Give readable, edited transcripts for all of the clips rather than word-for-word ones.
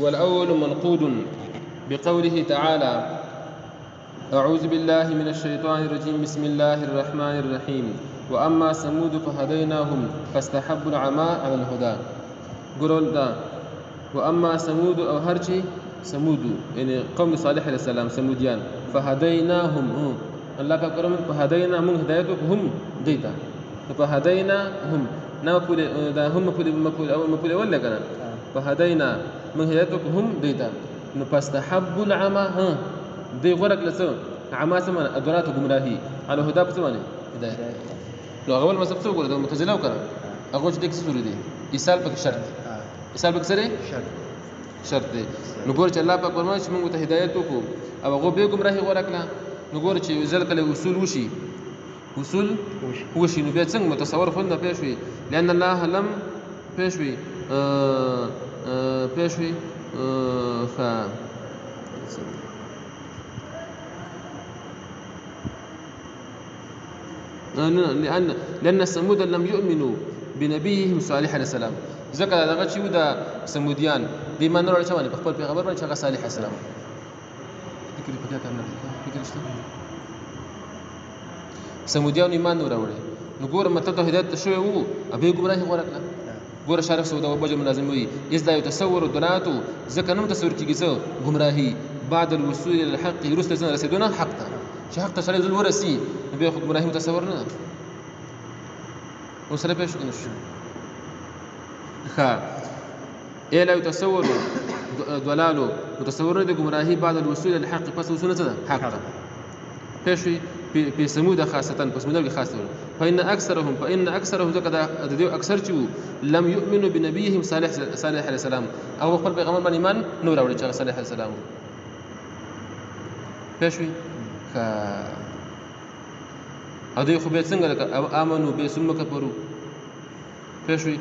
والأول منقود بقوله تعالى: أعوذ بالله من الشيطان الرجيم بسم الله الرحمن الرحيم وأما ثمود فهديناهم فاستحبوا العمى على الهدى. قرول دا وأما ثمود أو هرشي ثمود يعني قوم صالح عليه السلام ثموديان فهديناهم الله كرم فهدينا من هدايتهم ديتا فهديناهم نقول دا هم مقول ولا كنا فهدينا من هدايتهم ديتا فاستحبوا العمى دي غرق لسو عما سمن ادرات گمراهي على هدا بسمنه هدايه لو اول ما سبتو ګور د متزله وکړه هغه چې دک سوري دي ایصال پک شرط ایصال پک سره شرط دی نو ګور چې الله پاک فرمایي چې موږ ته هدایت وکړو او هغه به گمراهي غورکله نو ګور چې ځل کله اصول وشي نو بیا څنګه متصور فند پېښوي لأن الله لم پېښوي ف لأن ثمود لم يؤمنوا بنبيهم صالح عليه السلام ذکر دغه چې د ثمودیان د ایمان وروړي چې باندې خپل پیغمبر باندې هغه صالح السلام فکر پکې کار نه فکر شته ثمودیان ایمان وروړي نو ګور مته ته هدایت شوی وو ابي ګمراهي غوړکله ګور شارف سودا وبجه منظم وي اذ لا يتصور دلاتو ځکه نو تصور کیږي څه ګمراهي بعد الوصول الى الحق رسل سن رسیدونه حق ته چې حق ته سره ذل ورسي به خود ګمراهي متصور نه وسره پېښ کنه شو ها لا يتصور ضلاله متصور د ګمراهي بعد الوصول الى الحق پس وصول ته حق ته پېښ په ثمود خاصه پس مدل خاصه فإن أكثرهم ذکر د اکثر چې لم يؤمنوا بنبيهم صالح عليه السلام او خپل پیغمبر باندې ایمان نو راوړي چې صالح عليه السلام پېښوي او دوی خو به څنګه امنو به ثم کفروا پېښوي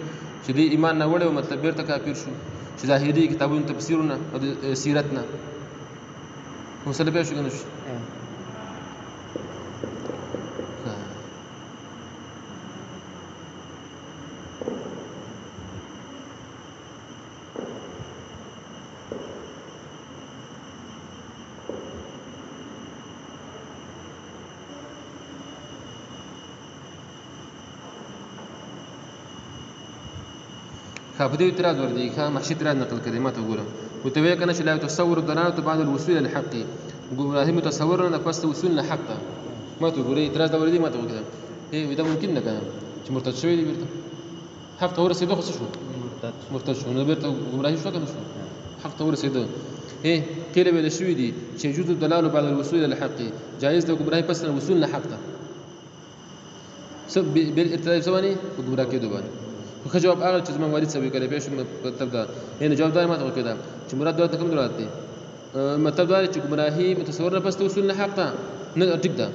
چې دی ایمان نه وړي او مطلب بیرته کافر شو چې ظاهري کتابونو تفسیرونه او سیرتنا مسله پېښوي کنه فبدأ اعتراض وردي كان محشي اعتراض نقل كلمات وقوله وتويا كان لا يتصور الضلالة بعد الوصول إلى الحق ابراهيم متصور أن بس وصولنا حقا ما تقول اعتراض وردي ما تقول كذا إيه وده ممكن كان مرتد شوي دي بيرتا حق تور سيده خص شو مرتد شو أنا بيرتا ابراهيم شو كان شو حق تور سيده إيه قيل بين الشوي دي يجوز الضلال بعد الوصول إلى الحق جائز لو ابراهيم بس وصولنا حقا سب بالارتداد ثواني وابراهيم كده باني خو جواب هغه چې زما والد صاحب کړی پېښ مطلب دا یعنی جواب دار ما ته وکړه چې مراد دا کوم درات دی مطلب دا چې ګمراهي متصور نه پس وصول نه حق ته نه ټیک ده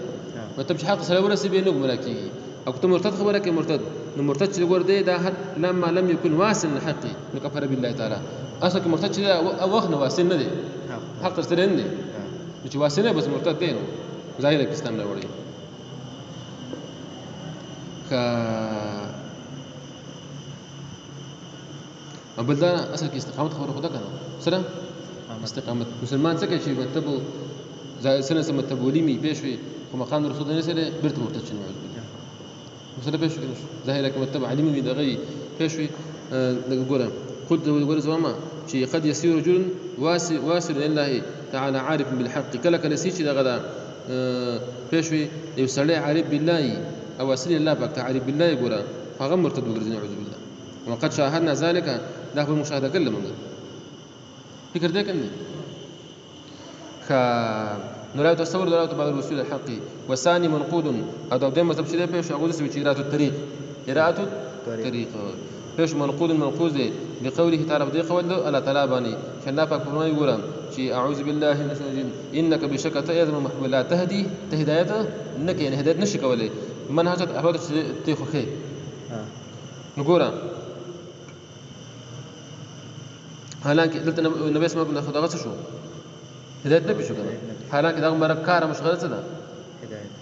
مطلب چې حق سره ورسې به نو ګمراه کیږي او ته مرتد خبره کې مرتد نو مرتد چې ګور دی دا حد لما لم يكن واصل الحق نو کفر بالله تعالی اصل کې مرتد چې او وخت نه واصل نه دی حق سره نه دی چې واصل نه بس مرتد دی نو ظاهر اسلام نه وړي بل دا اصل کې استقامت خبره خدا کنه سره استقامت مسلمان څه کوي چې مطلب سنه سم متبوليمي پېښوي خو مقام رسول الله سره برته مرتد شنو عز بالله مسله پېښوي کنه ظاهر کې متبع علم می دغه پېښوي دغه ګوره خود ګوره زما چې قد يسير رجل واسر لله تعالى عارف بالحق کله کله سي چې دغه دا پېښوي یو سړی عارف بالله او واسر الله پاک تعارف بالله ګوره هغه مرتد وګرځي عز بالله وقد شاهدنا ذلك دا هو مشاهده کله موږ فکر دې کنه نو لا تصور دلالة بعد الوصول الحق وثاني منقود هذا دائما مذهب شيء بيش اقول اسمه قراءة الطريق قراءة الطريق بيش منقود بقوله تعالى بدي قول الله تعالى باني عشان لا فاك ما يقول شيء اعوذ بالله من الشيطان الرجيم انك بشك تأذن لا تهدي هدايته انك يعني هدايه نشك ولا منهجك احوال تيخو خي نقول حالانکه دلته نبی اسمه بن خدغه شو هدایت نه بشو کنه حالانکه دا مرکار مشغله څه ده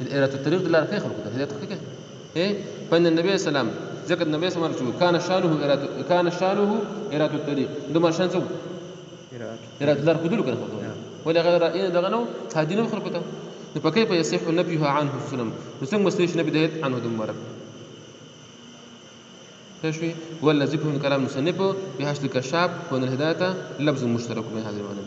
هدایت الطريق د لار کې خلق ده هدایت کې ايه فإن النبي صلى الله عليه وسلم ذكر النبي صلى الله عليه وسلم كان شانه إرادة الطريق عندما شان سو قراءة لار خذلو کنه ولا غیر رأينا دغنو هادینو خلقو ته نو پکې په يصح نبيها عنه وسلم نو څنګه مستوي نبي دهت عنه د مبارک تشوي ولا ذكر من كلام المصنف بحشد الكشاف وان الهدايه لفظ مشترك بين هذه المعنى